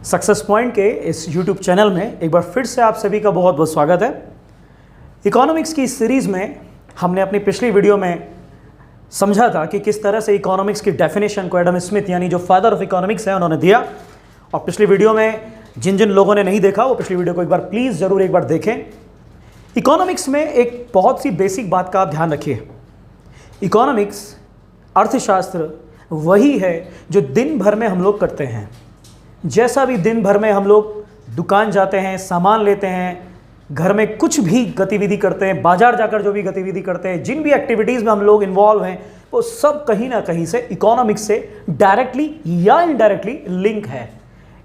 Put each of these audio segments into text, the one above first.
Success point के इस YouTube channel में एक बार फिर से आप सभी का बहुत बहुत स्वागत है। इकोनॉमिक्स की सीरीज़ में हमने अपनी पिछली वीडियो में समझा था कि किस तरह से इकोनॉमिक्स की डेफिनेशन को एडम स्मिथ यानी जो फादर ऑफ इकोनॉमिक्स है उन्होंने दिया। और पिछली वीडियो में जिन जिन लोगों ने नहीं देखा वो पिछली वीडियो को एक बार प्लीज़ ज़रूर एक बार देखें। इकोनॉमिक्स में एक बहुत सी बेसिक बात का आप ध्यान रखिए। इकोनॉमिक्स अर्थशास्त्र वही है जो दिन भर में हम लोग करते हैं। जैसा भी दिन भर में हम लोग दुकान जाते हैं, सामान लेते हैं, घर में कुछ भी गतिविधि करते हैं, बाजार जाकर जो भी गतिविधि करते हैं, जिन भी एक्टिविटीज़ में हम लोग इन्वॉल्व हैं वो सब कहीं ना कहीं से इकोनॉमिक्स से डायरेक्टली या इनडायरेक्टली लिंक है।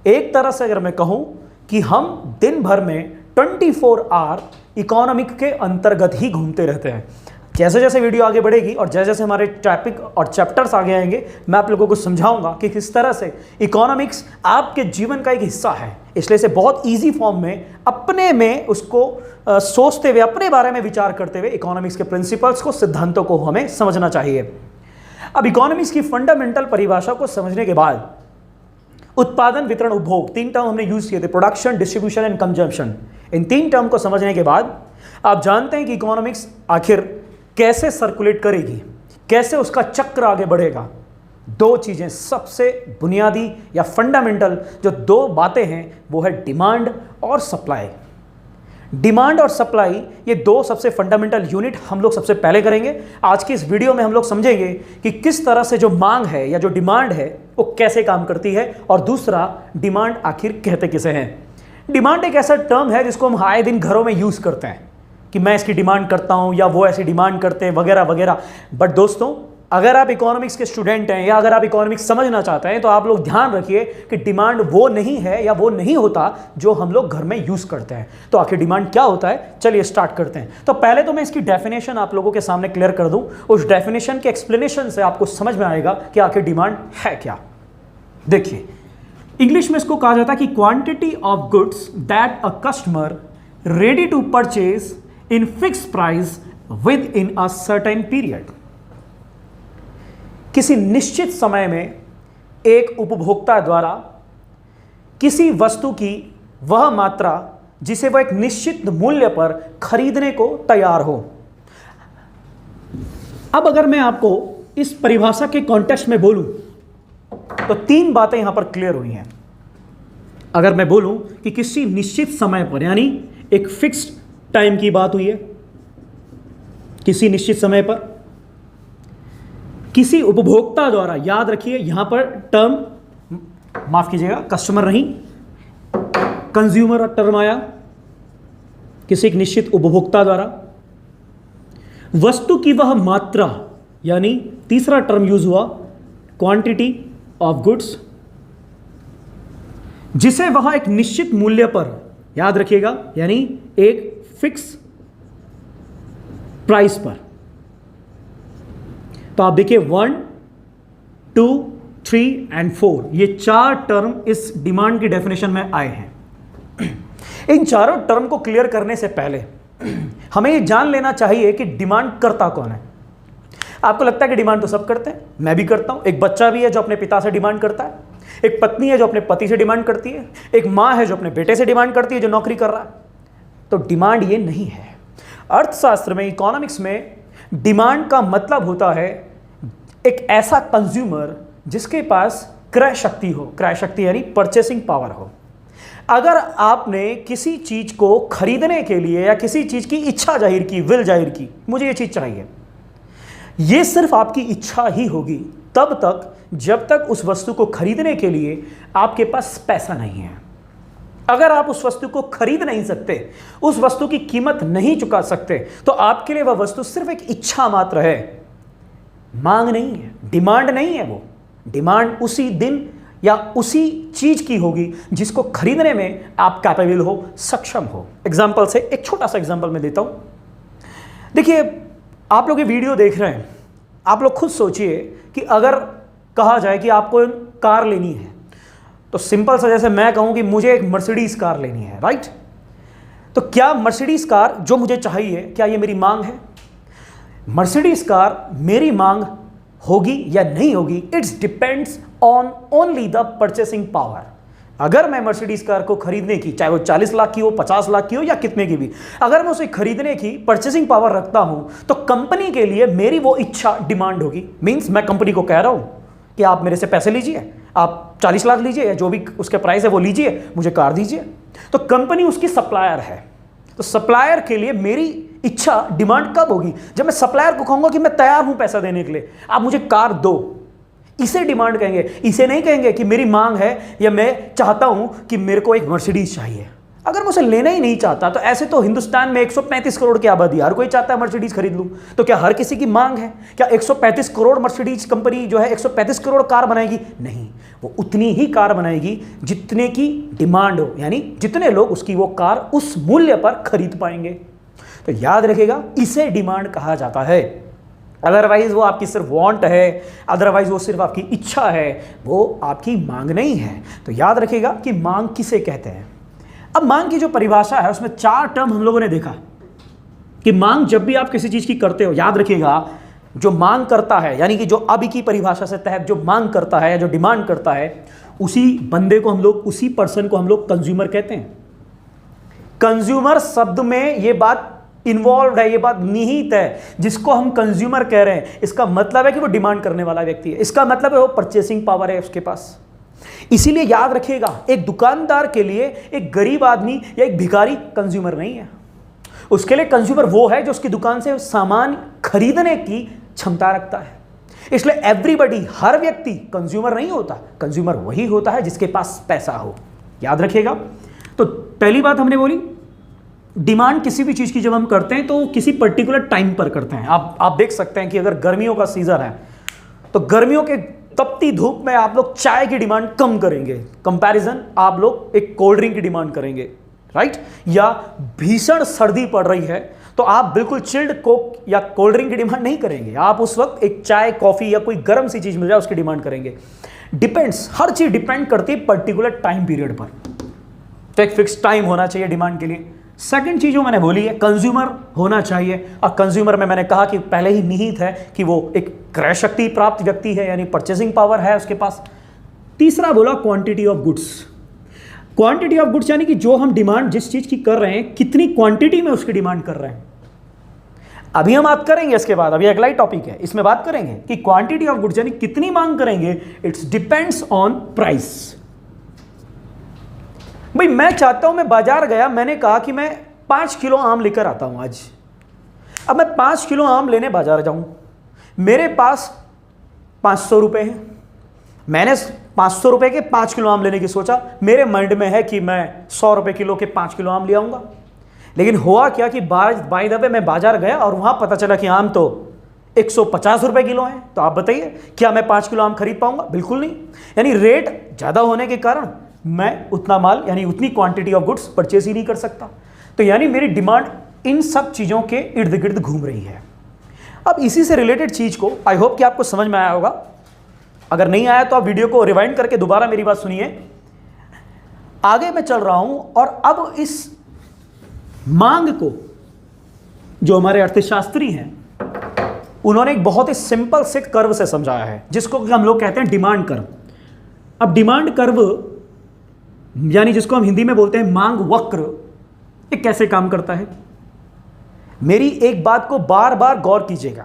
एक तरह से अगर मैं कहूँ कि हम दिन भर में 24 आवर इकोनॉमिक के अंतर्गत ही घूमते रहते हैं। जैसे जैसे वीडियो आगे बढ़ेगी और जैसे जैसे हमारे टॉपिक और चैप्टर्स आगे आएंगे मैं आप लोगों को समझाऊंगा कि किस तरह से इकोनॉमिक्स आपके जीवन का एक हिस्सा है। इसलिए इसे बहुत इजी फॉर्म में अपने में उसको सोचते हुए, अपने बारे में विचार करते हुए इकोनॉमिक्स के प्रिंसिपल्स को, सिद्धांतों को हमें समझना चाहिए। अब इकोनॉमिक्स की फंडामेंटल परिभाषा को समझने के बाद उत्पादन, वितरण, उपभोग, 3 टर्म हमने यूज किए थे, production, distribution and consumption. In 3 term को समझने के बाद आप जानते हैं कि इकोनॉमिक्स आखिर कैसे सर्कुलेट करेगी, कैसे उसका चक्र आगे बढ़ेगा। 2 चीजें सबसे बुनियादी या फंडामेंटल जो 2 बातें हैं वो है डिमांड और सप्लाई। डिमांड और सप्लाई ये 2 सबसे फंडामेंटल यूनिट हम लोग सबसे पहले करेंगे। आज की इस वीडियो में हम लोग समझेंगे कि किस तरह से जो मांग है या जो डिमांड है वो कैसे काम करती है, और दूसरा डिमांड आखिर कहते किसे हैं। डिमांड एक ऐसा टर्म है जिसको हम आए दिन घरों में यूज करते हैं कि मैं इसकी डिमांड करता हूं या वो ऐसी डिमांड करते हैं वगैरह वगैरह। बट दोस्तों, अगर आप इकोनॉमिक्स के स्टूडेंट हैं या अगर आप इकोनॉमिक्स समझना चाहते हैं तो आप लोग ध्यान रखिए कि डिमांड वो नहीं है या वो नहीं होता जो हम लोग घर में यूज करते हैं। तो आखिर डिमांड क्या होता है, चलिए स्टार्ट करते हैं। तो पहले तो मैं इसकी डेफिनेशन आप लोगों के सामने क्लियर कर दूं। उस डेफिनेशन के एक्सप्लेनेशन से आपको समझ में आएगा कि आखिर डिमांड है क्या। देखिए, इंग्लिश में इसको कहा जाता है कि quantity of goods that a customer ready to purchase in fixed price within a certain period। किसी निश्चित समय में एक उपभोक्ता द्वारा किसी वस्तु की वह मात्रा जिसे वह एक निश्चित मूल्य पर खरीदने को तैयार हो। अब अगर मैं आपको इस परिभाषा के कॉन्टेक्स्ट में बोलूं तो 3 बातें यहां पर क्लियर हुई हैं। अगर मैं बोलूं कि किसी निश्चित समय पर, यानी एक फिक्स्ड टाइम की बात हुई है, किसी निश्चित समय पर किसी उपभोक्ता द्वारा, याद रखिए यहां पर टर्म, माफ कीजिएगा, कस्टमर नहीं, कंज्यूमर टर्म आया, किसी एक निश्चित उपभोक्ता द्वारा वस्तु की वह मात्रा, यानी तीसरा टर्म यूज हुआ क्वांटिटी ऑफ गुड्स, जिसे वह एक निश्चित मूल्य पर, याद रखिएगा, यानी एक फिक्स प्राइस पर। तो आप देखिए 1, 2, 3 एंड 4 ये 4 टर्म इस डिमांड की डेफिनेशन में आए हैं। इन चारों टर्म को क्लियर करने से पहले हमें ये जान लेना चाहिए कि डिमांड करता कौन है। आपको लगता है कि डिमांड तो सब करते हैं, मैं भी करता हूं। एक बच्चा भी है जो अपने पिता से डिमांड करता है, एक पत्नी है जो अपने पति से डिमांड करती है, एक मां है जो अपने बेटे से डिमांड करती है जो नौकरी कर रहा है। तो डिमांड ये नहीं है। अर्थशास्त्र में, इकोनॉमिक्स में डिमांड का मतलब होता है एक ऐसा कंज्यूमर जिसके पास क्रय शक्ति हो। क्रय शक्ति यानी परचेसिंग पावर हो। अगर आपने किसी चीज को खरीदने के लिए या किसी चीज की इच्छा जाहिर की, विल जाहिर की, मुझे ये चीज चाहिए, ये सिर्फ आपकी इच्छा ही होगी तब तक जब तक उस वस्तु को खरीदने के लिए आपके पास पैसा नहीं है। अगर आप उस वस्तु को खरीद नहीं सकते, उस वस्तु की कीमत नहीं चुका सकते, तो आपके लिए वह वस्तु सिर्फ एक इच्छा मात्र है, मांग नहीं है, डिमांड नहीं है। वो डिमांड उसी दिन या उसी चीज की होगी जिसको खरीदने में आप कैपेबल हो, सक्षम हो। एग्जाम्पल से एक छोटा सा एग्जाम्पल मैं देता हूं। देखिए, आप लोग ये वीडियो देख रहे हैं, आप लोग खुद सोचिए कि अगर कहा जाए कि आपको कार लेनी है तो सिंपल सा, जैसे मैं कहूं कि मुझे एक मर्सिडीज कार लेनी है, राइट? तो क्या मर्सिडीज कार जो मुझे चाहिए, क्या ये मेरी मांग है? मर्सिडीज कार मेरी मांग होगी या नहीं होगी, it's depends on only the purchasing power. अगर मैं मर्सिडीज कार को खरीदने की, चाहे वो 40 लाख की हो, 50 लाख की हो या कितने की भी, अगर मैं उसे खरीदने की परचेसिंग पावर रखता हूं तो कंपनी के लिए मेरी वो इच्छा डिमांड होगी। मींस मैं कंपनी को कह रहा हूं कि आप मेरे से पैसे लीजिए, आप 40 लाख लीजिए या जो भी उसके प्राइस है वो लीजिए, मुझे कार दीजिए। तो कंपनी उसकी सप्लायर है, तो सप्लायर के लिए मेरी इच्छा डिमांड कब होगी? जब मैं सप्लायर को कहूंगा कि मैं तैयार हूं पैसा देने के लिए, आप मुझे कार दो। इसे डिमांड कहेंगे। इसे नहीं कहेंगे कि मेरी मांग है या मैं चाहता हूं कि मेरे को एक मर्सिडीज चाहिए। अगर मैं उसे लेना ही नहीं चाहता, तो ऐसे तो हिंदुस्तान में 135 करोड़ की आबादी, हर कोई चाहता है मर्सिडीज खरीद लूं। तो क्या हर किसी की मांग है? क्या 135 करोड़ मर्सिडीज कंपनी जो है 135 करोड़ कार बनाएगी? नहीं, वो उतनी ही कार बनाएगी जितने की डिमांड हो, यानी जितने लोग उसकी वो कार उस मूल्य पर खरीद पाएंगे। तो याद रखिएगा, इसे डिमांड कहा जाता है। अदरवाइज वो आपकी सिर्फ वांट है, अदरवाइज वो सिर्फ आपकी इच्छा है, वो आपकी मांग नहीं है। तो याद रखिएगा कि मांग किसे कहते हैं। अब मांग की जो परिभाषा है उसमें 4 टर्म हम लोगों ने देखा कि मांग जब भी आप किसी चीज की करते हो, याद रखिएगा जो मांग करता है, यानी कि जो अभी की परिभाषा से तहत जो मांग करता है, जो डिमांड करता है, उसी बंदे को हम लोग, उसी पर्सन को हम लोग कंज्यूमर कहते हैं। कंज्यूमर शब्द में ये बात इन्वॉल्व है, ये बात निहित है। जिसको हम कंज्यूमर कह रहे हैं, इसका मतलब है कि वो डिमांड करने वाला व्यक्ति है, इसका मतलब है वो परचेसिंग पावर है उसके पास। इसीलिए याद रखिएगा, एक दुकानदार के लिए एक गरीब आदमी या एक भिखारी कंज्यूमर नहीं है। उसके लिए कंज्यूमर वो है जो उसकी दुकान से सामान खरीदने की क्षमता रखता है। इसलिए एवरीबडी, हर व्यक्ति कंज्यूमर नहीं होता। कंज्यूमर वही होता है जिसके पास पैसा हो। याद रखिएगा। तो पहली बात हमने बोली, डिमांड किसी भी चीज की जब हम करते हैं तो किसी पर्टिकुलर टाइम पर करते हैं। आप देख सकते हैं कि अगर गर्मियों का सीजन है तो गर्मियों के तपती धूप में आप लोग चाय की डिमांड कम करेंगे, कंपैरिजन आप लोग एक कोल्ड ड्रिंक की डिमांड करेंगे, राइट? या भीषण सर्दी पड़ रही है तो आप बिल्कुल चिल्ड कोक या कोल्ड ड्रिंक की डिमांड नहीं करेंगे। आप उस वक्त एक चाय, कॉफी या कोई गर्म सी चीज मिल जाए उसकी डिमांड करेंगे। डिपेंड्स, हर चीज डिपेंड करती है पर्टिकुलर टाइम पीरियड पर। तो एक फिक्स टाइम होना चाहिए डिमांड के लिए। सेकंड चीज जो मैंने बोली है, कंज्यूमर होना चाहिए। और कंज्यूमर में मैंने कहा कि पहले ही निहित है कि वो एक क्रय शक्ति प्राप्त व्यक्ति है, यानी परचेसिंग पावर है उसके पास। तीसरा बोला quantity of goods. Quantity of goods यानी कि जो हम डिमांड जिस चीज की कर रहे हैं, कितनी क्वांटिटी में उसकी डिमांड कर रहे हैं। अभी हम बात करेंगे इसके बाद, अभी अगला ही टॉपिक है, इसमें बात करेंगे कि क्वांटिटी ऑफ गुड्स यानी कितनी मांग करेंगे। It's depends on price. भाई मैं चाहता हूं, मैं बाजार गया, मैंने कहा कि मैं 5 किलो आम लेकर आता हूं आज। अब मैं 5 किलो आम लेने बाजार जाऊं, मेरे पास 500 रुपए हैं। मैंने 500 रुपए के 5 किलो आम लेने की सोचा। मेरे माइंड में है कि मैं 100 रुपए किलो के 5 किलो आम ले आऊंगा। लेकिन हुआ क्या कि बाय द वे मैं बाजार गया और वहां पता चला कि आम तो 150 रुपए किलो है। तो आप बताइए, क्या मैं 5 किलो आम खरीद पाऊंगा? बिल्कुल नहीं। यानी रेट ज्यादा होने के कारण मैं उतना माल, यानी उतनी क्वांटिटी ऑफ गुड्स परचेज ही नहीं कर सकता। तो यानी मेरी डिमांड इन सब चीजों के इर्द गिर्द घूम रही है। अब इसी से रिलेटेड चीज को आई होप कि आपको समझ में आया होगा। अगर नहीं आया तो आप वीडियो को रिवाइंड करके दोबारा मेरी बात सुनिए। आगे मैं चल रहा हूं और अब इस मांग को जो हमारे अर्थशास्त्री हैं उन्होंने एक बहुत ही सिंपल से कर्व से समझाया है, जिसको हम लोग कहते हैं डिमांड कर्व। अब डिमांड कर्व यानी जिसको हम हिंदी में बोलते हैं मांग वक्र, ये कैसे काम करता है? मेरी एक बात को बार बार गौर कीजिएगा।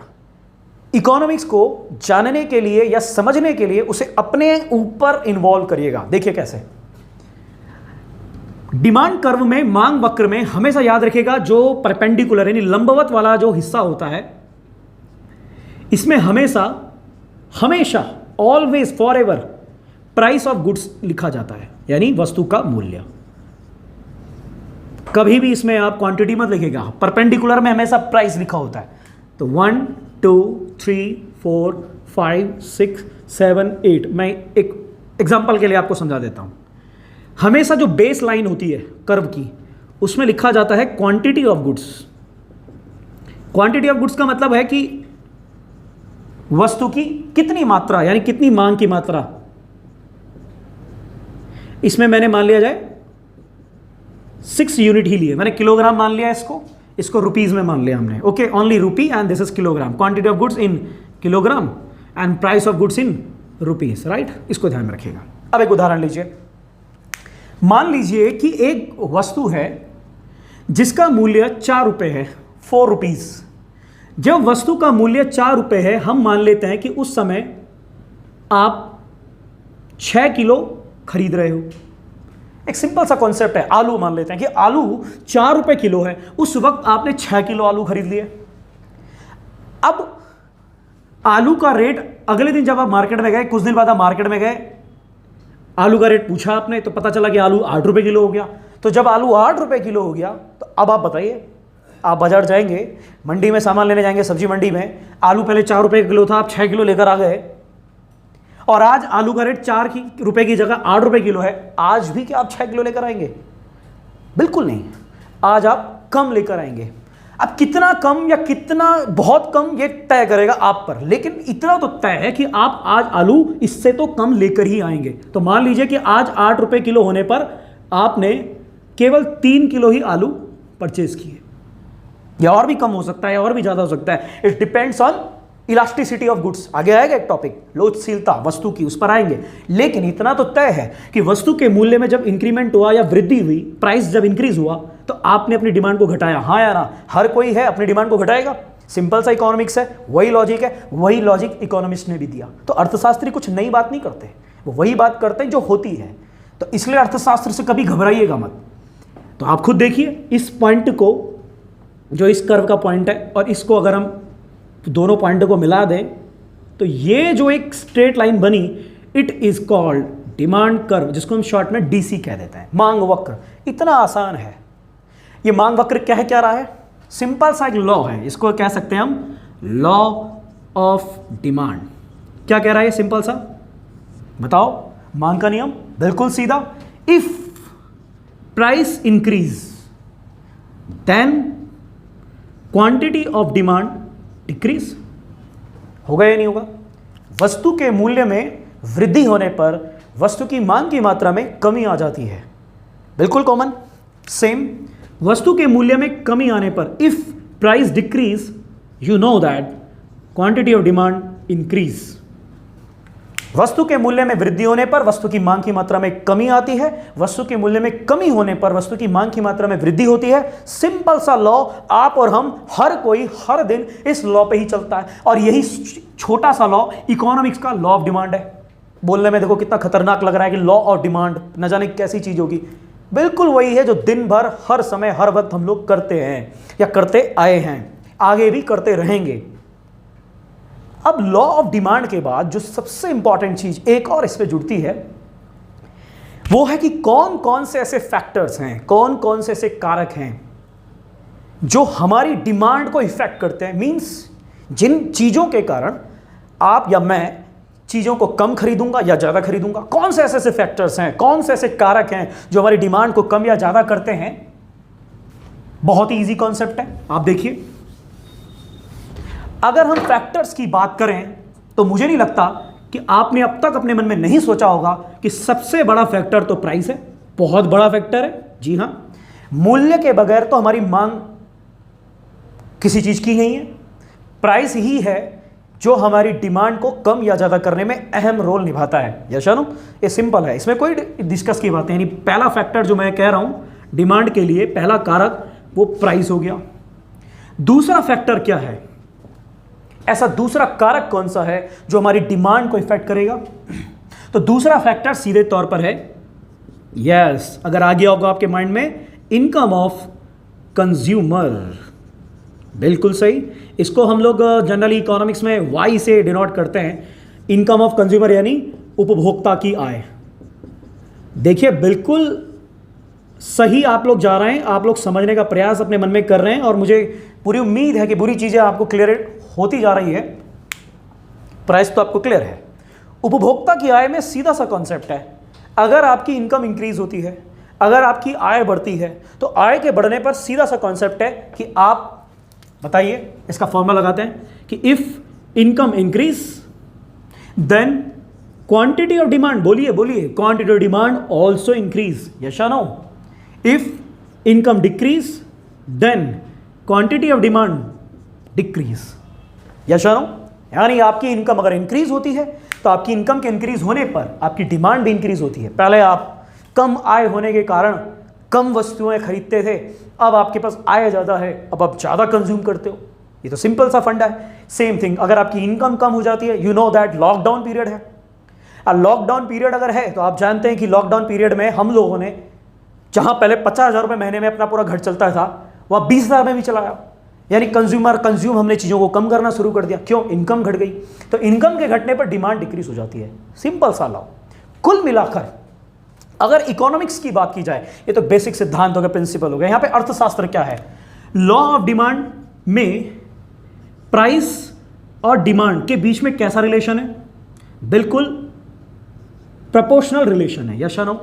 इकोनॉमिक्स को जानने के लिए या समझने के लिए उसे अपने ऊपर इन्वॉल्व करिएगा। देखिए कैसे। डिमांड कर्व में, मांग वक्र में हमेशा याद रखिएगा जो परपेंडिकुलर यानी लंबवत वाला जो हिस्सा होता है, इसमें हमेशा always forever price of goods लिखा जाता है, यानी वस्तु का मूल्य। कभी भी इसमें आप क्वांटिटी मत लिखिएगा। परपेंडिकुलर में हमेशा प्राइस लिखा होता है। तो 1 2 3 4 5 6 7 8, मैं एक एग्जांपल के लिए आपको समझा देता हूं। हमेशा जो बेस लाइन होती है कर्व की, उसमें लिखा जाता है quantity of goods. Quantity of goods का मतलब है कि वस्तु की कितनी मात्रा, यानी कितनी मांग की मात्रा। इसमें मैंने मान लिया जाए 6 यूनिट ही लिए, मैंने किलोग्राम मान लिया, इसको रुपीज में मान लिया हमने। Okay, only rupee and this is kilogram. Quantity of goods in kilogram and price of goods in rupees, right? इसको ध्यान में रखिएगा। अब एक उदाहरण लीजिए। मान लीजिए कि एक वस्तु है जिसका मूल्य 4 रुपए है, 4 रुपीज। जब वस्तु का मूल्य 4 रुपए है, हम मान लेते हैं कि उस समय आप 6 किलो खरीद रहे हो। एक सिंपल सा कॉन्सेप्ट है, आलू मान लेते हैं कि आलू 4 रुपए किलो है, उस वक्त आपने 6 किलो आलू खरीद लिए। अब आलू का रेट अगले दिन जब आप मार्केट में गए, कुछ दिन बाद आप मार्केट में गए, आलू का रेट पूछा आपने तो पता चला कि आलू 8 रुपए किलो हो गया। तो जब आलू 8 रुपए किलो हो गया तो अब आप बताइए, आप बाजार जाएंगे, मंडी में सामान लेने जाएंगे, सब्जी मंडी में, आलू पहले 4 रुपए किलो था, आप 6 किलो लेकर आ गए और आज आलू का रेट 4 रुपए की जगह 8 रुपए किलो है। आज भी क्या आप 6 किलो लेकर आएंगे? बिल्कुल नहीं, आज आप कम लेकर आएंगे। अब कितना कम या कितना बहुत कम ये तय करेगा आप पर, लेकिन इतना तो तय है कि आप आज आलू इससे तो कम लेकर ही आएंगे। तो मान लीजिए कि आज 8 रुपए किलो होने पर आपने केवल 3 किलो ही आलू परचेज किए, या और भी कम हो सकता है और भी ज्यादा हो सकता है। It depends on elasticity of goods. आगे आएगा एक टॉपिक, लोचशीलता वस्तु की, उस पर आएंगे। लेकिन इतना तो तय है कि वस्तु के मूल्य में जब इंक्रीमेंट हुआ या वृद्धि हुई, प्राइस जब इंक्रीज हुआ, तो आपने अपनी डिमांड को घटाया। हाँ या ना? हर कोई है अपनी डिमांड को घटाएगा। सिंपल सा इकोनॉमिक्स है, वही लॉजिक है, वही लॉजिक इकोनॉमिस्ट ने भी दिया। तो अर्थशास्त्री कुछ नई बात नहीं करते, वो वही बात करते हैं जो होती है। तो इसलिए अर्थशास्त्र से कभी घबराइएगा मत। तो आप खुद देखिए इस पॉइंट को, जो इस कर्व का पॉइंट है, और इसको अगर हम दोनों पॉइंट को मिला दें तो ये जो एक स्ट्रेट लाइन बनी, it is called demand curve, जिसको हम शॉर्ट में डीसी कह देते हैं, मांग वक्र। इतना आसान है ये मांग वक्र। क्या है, क्या रहा है? सिंपल सा एक लॉ है, इसको कह सकते हैं हम लॉ ऑफ डिमांड। क्या कह रहा है? सिंपल सा बताओ, मांग का नियम बिल्कुल सीधा। If price increase then quantity of demand decrease. होगा या नहीं होगा? वस्तु के मूल्य में वृद्धि होने पर वस्तु की मांग की मात्रा में कमी आ जाती है। बिल्कुल कॉमन। सेम, वस्तु के मूल्य में कमी आने पर if price decrease, you know that quantity of demand increase. वस्तु के मूल्य में वृद्धि होने पर वस्तु की मांग की मात्रा में कमी आती है, वस्तु के मूल्य में कमी होने पर वस्तु की मांग की मात्रा में वृद्धि होती है। सिंपल सा लॉ, आप और हम, हर कोई हर दिन इस लॉ पे ही चलता है। और यही छोटा सा लॉ इकोनॉमिक्स का लॉ ऑफ डिमांड है। बोलने में देखो कितना खतरनाक लग रहा है कि लॉ ऑफ डिमांड, न जाने कैसी चीज होगी। बिल्कुल वही है जो दिन भर, हर समय, हर वक्त हम लोग करते हैं या करते आए हैं, आगे भी करते रहेंगे। अब लॉ ऑफ डिमांड के बाद जो सबसे इंपॉर्टेंट चीज एक और इस पे जुड़ती है, वो है कि कौन कौन से ऐसे फैक्टर्स हैं, कौन कौन से ऐसे कारक हैं जो हमारी डिमांड को इफेक्ट करते हैं। मींस जिन चीजों के कारण आप या मैं चीजों को कम खरीदूंगा या ज्यादा खरीदूंगा। कौन से ऐसे ऐसे फैक्टर्स हैं, कौन से ऐसे कारक हैं जो हमारी डिमांड को कम या ज्यादा करते हैं? बहुत ही इजी कॉन्सेप्ट है, आप देखिए। अगर हम फैक्टर्स की बात करें तो मुझे नहीं लगता कि आपने अब तक अपने मन में नहीं सोचा होगा कि सबसे बड़ा फैक्टर तो प्राइस है। बहुत बड़ा फैक्टर है, जी हां। मूल्य के बगैर तो हमारी मांग किसी चीज की नहीं है। प्राइस ही है जो हमारी डिमांड को कम या ज्यादा करने में अहम रोल निभाता है। यस या नो? ये सिंपल है, इसमें कोई डिस्कस की बात है। यानी पहला फैक्टर जो मैं कह रहा हूं डिमांड के लिए, पहला कारक वो प्राइस हो गया। दूसरा फैक्टर क्या है? ऐसा दूसरा कारक कौन सा है जो हमारी डिमांड को इफेक्ट करेगा? तो दूसरा फैक्टर सीधे तौर पर है, यस, अगर आ गया होगा आपके माइंड में, इनकम ऑफ कंज्यूमर। बिल्कुल सही। इसको हम लोग जनरली इकोनॉमिक्स में वाई से डिनोट करते हैं, इनकम ऑफ कंज्यूमर, यानी उपभोक्ता की आय। देखिए बिल्कुल सही आप लोग जा रहे हैं, आप लोग समझने का प्रयास अपने मन में कर रहे हैं, और मुझे पूरी उम्मीद है कि बुरी चीजें आपको क्लियर होती जा रही है। प्राइस तो आपको क्लियर है। उपभोक्ता की आय में सीधा सा कॉन्सेप्ट है, अगर आपकी इनकम इंक्रीज होती है, अगर आपकी आय बढ़ती है, तो आय के बढ़ने पर सीधा सा कॉन्सेप्ट है कि आप बताइए, इसका फॉर्मूला लगाते हैं कि if income increase then quantity of demand, बोलिए बोलिए, quantity of demand also increase. Yes या no? If income decrease then quantity of demand decrease. Yes या नो? यानी आपकी इनकम अगर इंक्रीज होती है तो आपकी इनकम के इंक्रीज होने पर आपकी डिमांड भी इंक्रीज होती है। पहले आप कम आय होने के कारण कम वस्तुएं खरीदते थे, अब आपके पास आय ज़्यादा है, अब आप ज़्यादा कंज्यूम करते हो। ये तो सिंपल सा फंडा है। सेम थिंग अगर आपकी इनकम कम हो जाती है, you know that lockdown period है। लॉकडाउन पीरियड अगर है तो आप जानते हैं कि लॉकडाउन पीरियड में हम लोगों ने जहां पहले 50,000 रुपये महीने में अपना पूरा घर चलता था, वहां 20,000 में भी चलाया। यानी कंज्यूम हमने चीज़ों को कम करना शुरू कर दिया। क्यों? इनकम घट गई। तो इनकम के घटने पर डिमांड डिक्रीज हो जाती है। सिंपल सा लॉ। कुल मिलाकर अगर इकोनॉमिक्स की बात की जाए, ये तो बेसिक सिद्धांत हो गया, प्रिंसिपल हो गया। यहां पे अर्थशास्त्र क्या है? लॉ ऑफ डिमांड में प्राइस और डिमांड के बीच में कैसा रिलेशन है? बिल्कुल प्रोपोर्शनल रिलेशन है, यस या नो?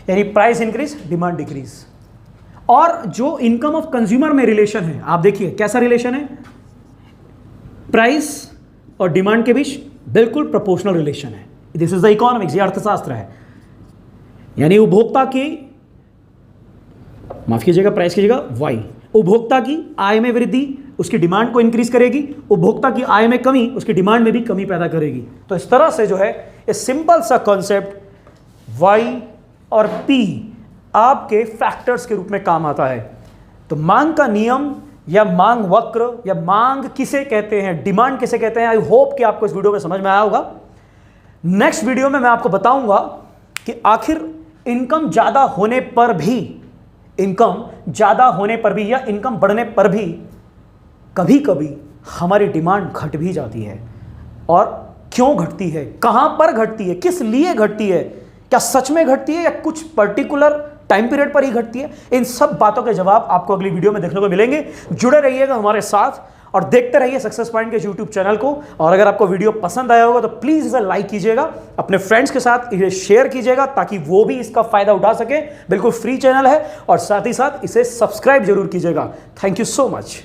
यानी प्राइस इंक्रीज, डिमांड डिक्रीज। और जो इनकम ऑफ कंज्यूमर में रिलेशन है, आप देखिए कैसा रिलेशन है? प्राइस और डिमांड के बीच बिल्कुल प्रोपोर्शनल रिलेशन है। दिस इज द इकोनॉमिक्स, ये अर्थशास्त्र है। यानी उपभोक्ता की, माफ कीजिएगा, प्राइस की जगह वाई, उपभोक्ता की आय में वृद्धि उसकी डिमांड को इंक्रीज करेगी, उपभोक्ता की आय में कमी उसकी डिमांड में भी कमी पैदा करेगी। तो इस तरह से जो है ये सिंपल सा कॉन्सेप्ट वाई और पी आपके फैक्टर्स के रूप में काम आता है। तो मांग का नियम या मांग वक्र या मांग किसे कहते हैं, डिमांड किसे कहते हैं, आई होप कि आपको इस वीडियो में समझ में आया होगा। नेक्स्ट वीडियो में मैं आपको बताऊंगा कि आखिर इनकम ज़्यादा होने पर भी, इनकम ज़्यादा होने पर भी या इनकम बढ़ने पर भी कभी कभी हमारी डिमांड घट भी जाती है, और क्यों घटती है, कहां पर घटती है, किस लिए घटती है, क्या सच में घटती है या कुछ पर्टिकुलर टाइम पीरियड पर ही घटती है। इन सब बातों के जवाब आपको अगली वीडियो में देखने को मिलेंगे। जुड़े रहिएगा हमारे साथ और देखते रहिए सक्सेस पॉइंट के यूट्यूब चैनल को। और अगर आपको वीडियो पसंद आया होगा तो प्लीज इसे लाइक कीजिएगा, अपने फ्रेंड्स के साथ इसे शेयर कीजिएगा ताकि वो भी इसका फायदा उठा सके। बिल्कुल फ्री चैनल है, और साथ ही साथ इसे सब्सक्राइब जरूर कीजिएगा। Thank you so much.